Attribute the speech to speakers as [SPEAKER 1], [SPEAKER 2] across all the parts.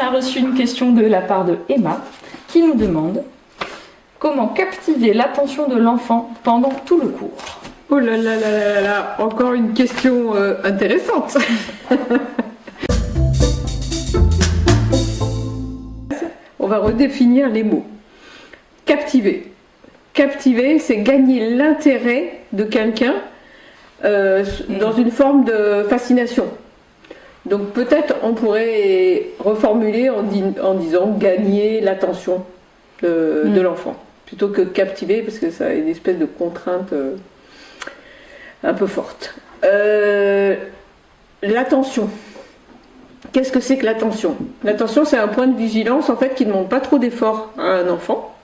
[SPEAKER 1] a reçu une question de la part de Emma qui nous demande comment captiver l'attention de l'enfant pendant tout le cours.
[SPEAKER 2] Oh là là là là là, encore une question intéressante. On va redéfinir les mots. Captiver. Captiver, c'est gagner l'intérêt de quelqu'un dans une forme de fascination. Donc peut-être on pourrait reformuler en disant gagner l'attention de l'enfant, plutôt que captiver, parce que ça a une espèce de contrainte un peu forte. L'attention. Qu'est-ce que c'est que l'attention? L'attention, c'est un point de vigilance en fait qui ne demande pas trop d'efforts à un enfant.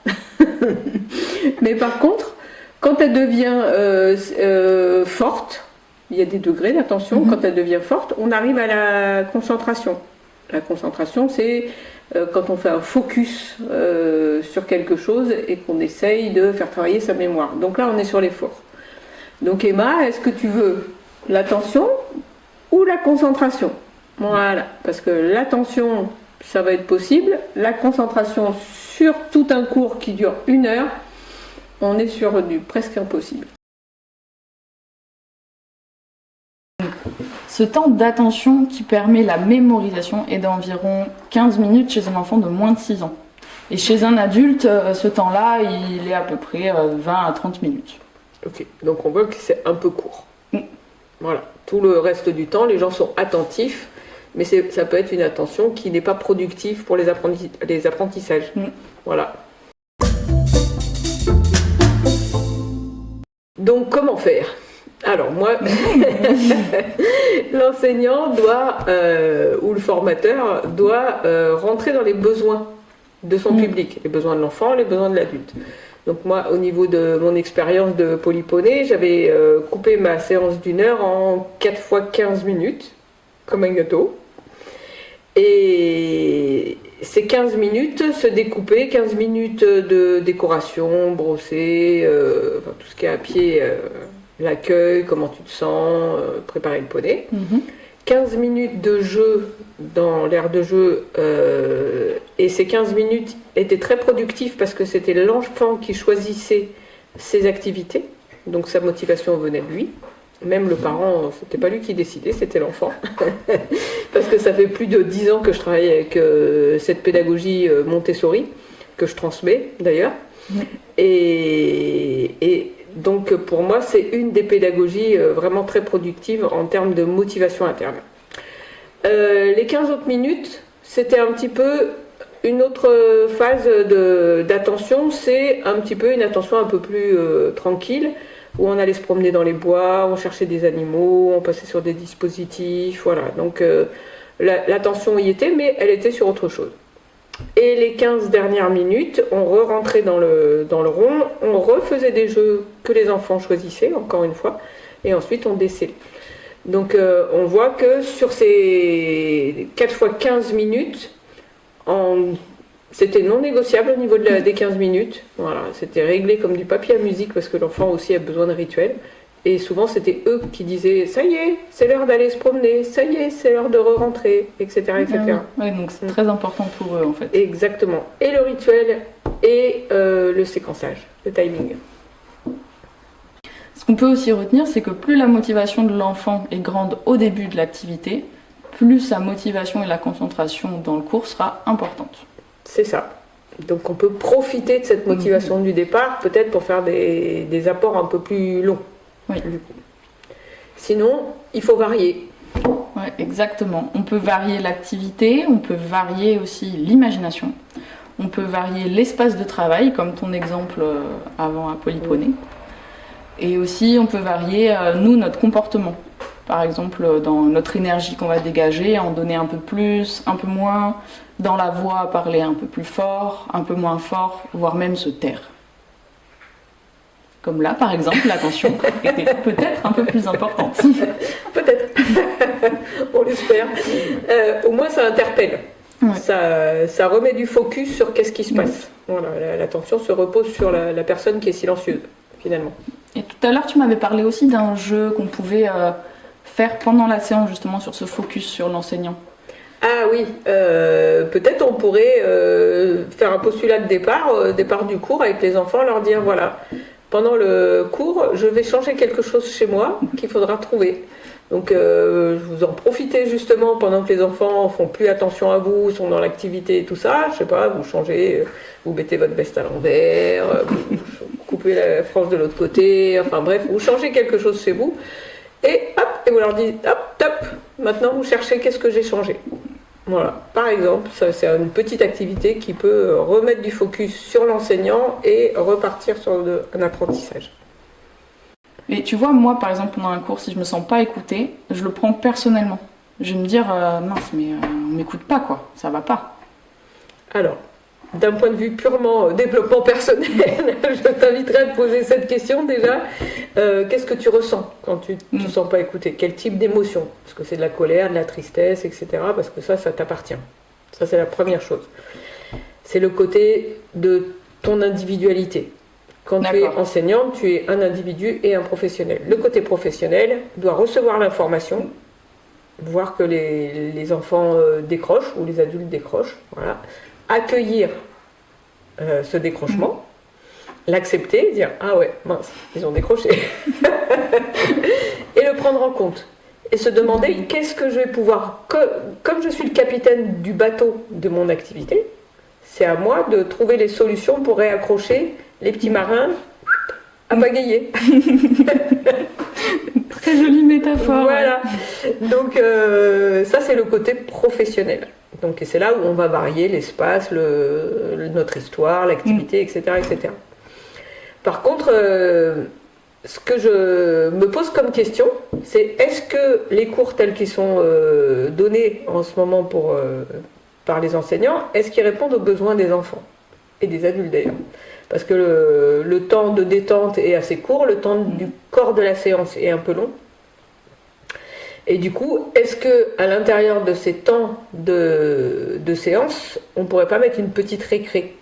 [SPEAKER 2] Mais par contre, quand elle devient forte, il y a des degrés d'attention, quand elle devient forte, on arrive à la concentration. La concentration, c'est quand on fait un focus sur quelque chose et qu'on essaye de faire travailler sa mémoire. Donc là, on est sur l'effort. Donc Emma, est-ce que tu veux l'attention ou la concentration? Voilà, parce que l'attention, ça va être possible. La concentration sur tout un cours qui dure 1 heure, on est sur du presque impossible.
[SPEAKER 1] Ce temps d'attention qui permet la mémorisation est d'environ 15 minutes chez un enfant de moins de 6 ans. Et chez un adulte, ce temps-là, il est à peu près 20 à 30 minutes.
[SPEAKER 2] Ok, donc on voit que c'est un peu court. Voilà, tout le reste du temps, les gens sont attentifs, mais ça peut être une attention qui n'est pas productive pour les apprentissages. Voilà. Donc comment faire? Alors moi, l'enseignant doit, ou le formateur doit rentrer dans les besoins de son public, les besoins de l'enfant, les besoins de l'adulte. Donc moi, au niveau de mon expérience de polyponée, j'avais coupé ma séance d'1 heure en 4 fois 15 minutes, comme un gâteau. Et ces 15 minutes se découpaient, 15 minutes de décoration, brosser, enfin, tout ce qui est à pied, l'accueil, comment tu te sens, préparer le poney. 15 minutes de jeu dans l'aire de jeu, et ces 15 minutes étaient très productives parce que c'était l'enfant qui choisissait ses activités, donc sa motivation venait de lui. Même le parent, c'était pas lui qui décidait, c'était l'enfant. Parce que ça fait plus de 10 ans que je travaille avec cette pédagogie Montessori, que je transmets d'ailleurs. Et donc pour moi, c'est une des pédagogies vraiment très productives en termes de motivation interne. Les 15 autres minutes, c'était un petit peu une autre phase d'attention, c'est un petit peu une attention un peu plus tranquille, où on allait se promener dans les bois, on cherchait des animaux, on passait sur des dispositifs, voilà. Donc l'attention y était, mais elle était sur autre chose. Et les 15 dernières minutes, on re-rentrait dans le rond, on refaisait des jeux que les enfants choisissaient, encore une fois, et ensuite on décélait. Donc on voit que sur ces 4 fois 15 minutes, c'était non négociable au niveau des 15 minutes. Voilà, c'était réglé comme du papier à musique parce que l'enfant aussi a besoin de rituels. Et souvent, c'était eux qui disaient « ça y est, c'est l'heure d'aller se promener, ça y est, c'est l'heure de re-rentrer, etc. etc. »
[SPEAKER 1] Oui, donc c'est très important pour eux en fait.
[SPEAKER 2] Exactement. Et le rituel et le séquençage, le timing.
[SPEAKER 1] Ce qu'on peut aussi retenir, c'est que plus la motivation de l'enfant est grande au début de l'activité, plus sa motivation et la concentration dans le cours sera importante.
[SPEAKER 2] C'est ça. Donc on peut profiter de cette motivation du départ, peut-être pour faire des apports un peu plus longs.
[SPEAKER 1] Oui.
[SPEAKER 2] Sinon, il faut varier.
[SPEAKER 1] Oui, exactement. On peut varier l'activité, on peut varier aussi l'imagination, on peut varier l'espace de travail, comme ton exemple avant à Polyponée. Et aussi, on peut varier, nous, notre comportement. Par exemple, dans notre énergie qu'on va dégager, en donner un peu plus, un peu moins, dans la voix, parler un peu plus fort, un peu moins fort, voire même se taire. Comme là, par exemple, l'attention était peut-être un peu plus importante.
[SPEAKER 2] Peut-être. On l'espère. Au moins, ça interpelle. Ouais. Ça remet du focus sur qu'est-ce qui se passe. Voilà, l'attention se repose sur la personne qui est silencieuse, finalement.
[SPEAKER 1] Et tout à l'heure, tu m'avais parlé aussi d'un jeu qu'on pouvait faire pendant la séance, justement, sur ce focus sur l'enseignant.
[SPEAKER 2] Ah oui, peut-être on pourrait faire un postulat de départ, départ du cours avec les enfants, leur dire voilà, pendant le cours, je vais changer quelque chose chez moi qu'il faudra trouver. Donc vous en profitez justement pendant que les enfants font plus attention à vous, sont dans l'activité et tout ça, je sais pas, vous changez, vous mettez votre veste à l'envers, vous coupez la frange de l'autre côté, enfin bref, vous changez quelque chose chez vous. Et hop, et vous leur dites, hop, top, maintenant vous cherchez qu'est-ce que j'ai changé. Voilà, par exemple, ça c'est une petite activité qui peut remettre du focus sur l'enseignant et repartir sur un apprentissage.
[SPEAKER 1] Et tu vois, moi par exemple, pendant un cours, si je me sens pas écoutée, je le prends personnellement. Je vais me dire, mince, mais on m'écoute pas quoi, ça va pas.
[SPEAKER 2] Alors, d'un point de vue purement développement personnel, je t'inviterai à te poser cette question déjà. Qu'est-ce que tu ressens quand tu ne te sens pas écouté? Quel type d'émotion? Est-ce que c'est de la colère, de la tristesse, etc. Parce que ça t'appartient. Ça, c'est la première chose. C'est le côté de ton individualité. Quand tu es enseignante, tu es un individu et un professionnel. Le côté professionnel doit recevoir l'information, voir que les enfants décrochent ou les adultes décrochent, voilà. Accueillir ce décrochement, l'accepter, dire ah ouais, mince, ils ont décroché, et le prendre en compte. Et se demander qu'est-ce que je vais pouvoir, comme je suis le capitaine du bateau de mon activité, c'est à moi de trouver les solutions pour réaccrocher les petits marins à pagayer.
[SPEAKER 1] Très jolie métaphore.
[SPEAKER 2] Voilà. Donc ça c'est le côté professionnel. Donc, et c'est là où on va varier l'espace, notre histoire, l'activité, etc., etc. Par contre, ce que je me pose comme question, c'est est-ce que les cours tels qu'ils sont donnés en ce moment par les enseignants, est-ce qu'ils répondent aux besoins des enfants et des adultes d'ailleurs? Parce que le temps de détente est assez court, le temps du corps de la séance est un peu long. Et du coup, est-ce qu'à l'intérieur de ces temps de séance, on ne pourrait pas mettre une petite récré?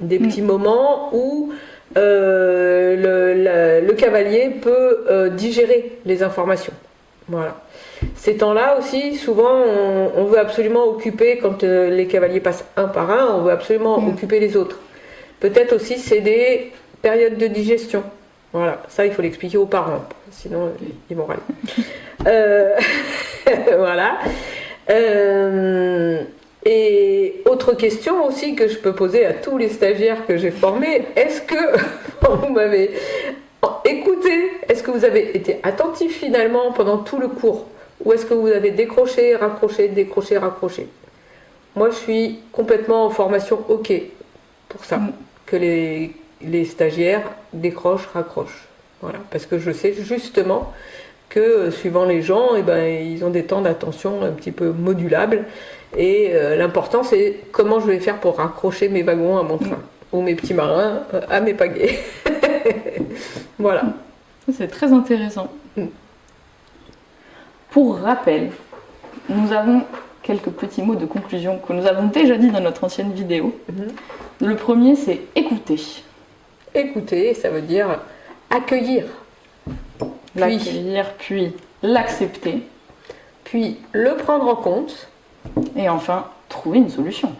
[SPEAKER 2] Des petits moments où le cavalier peut digérer les informations. Voilà. Ces temps-là aussi, souvent, on veut absolument occuper, quand les cavaliers passent un par un, on veut absolument occuper les autres. Peut-être aussi, c'est des périodes de digestion. Voilà, ça il faut l'expliquer aux parents, sinon ils vont râler. Voilà. Et autre question aussi que je peux poser à tous les stagiaires que j'ai formés, est-ce que vous m'avez écouté? Est-ce que vous avez été attentif finalement pendant tout le cours? Ou est-ce que vous avez décroché, raccroché, décroché, raccroché? Moi je suis complètement en formation OK pour ça, que les stagiaires décrochent, raccrochent. Voilà, parce que je sais justement que suivant les gens, ils ont des temps d'attention un petit peu modulables. Et l'important, c'est comment je vais faire pour raccrocher mes wagons à mon train, ou mes petits marins à mes pagaies. Voilà.
[SPEAKER 1] C'est très intéressant. Pour rappel, nous avons quelques petits mots de conclusion que nous avons déjà dit dans notre ancienne vidéo. Le premier, c'est écouter.
[SPEAKER 2] Écouter, ça veut dire accueillir.
[SPEAKER 1] L'accueillir, puis l'accepter.
[SPEAKER 2] Puis le prendre en compte.
[SPEAKER 1] Et enfin, trouver une solution.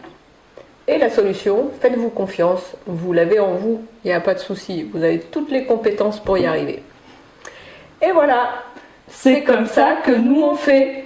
[SPEAKER 2] Et la solution, faites-vous confiance, vous l'avez en vous, il n'y a pas de souci, vous avez toutes les compétences pour y arriver. Et voilà,
[SPEAKER 1] c'est comme ça que nous on fait.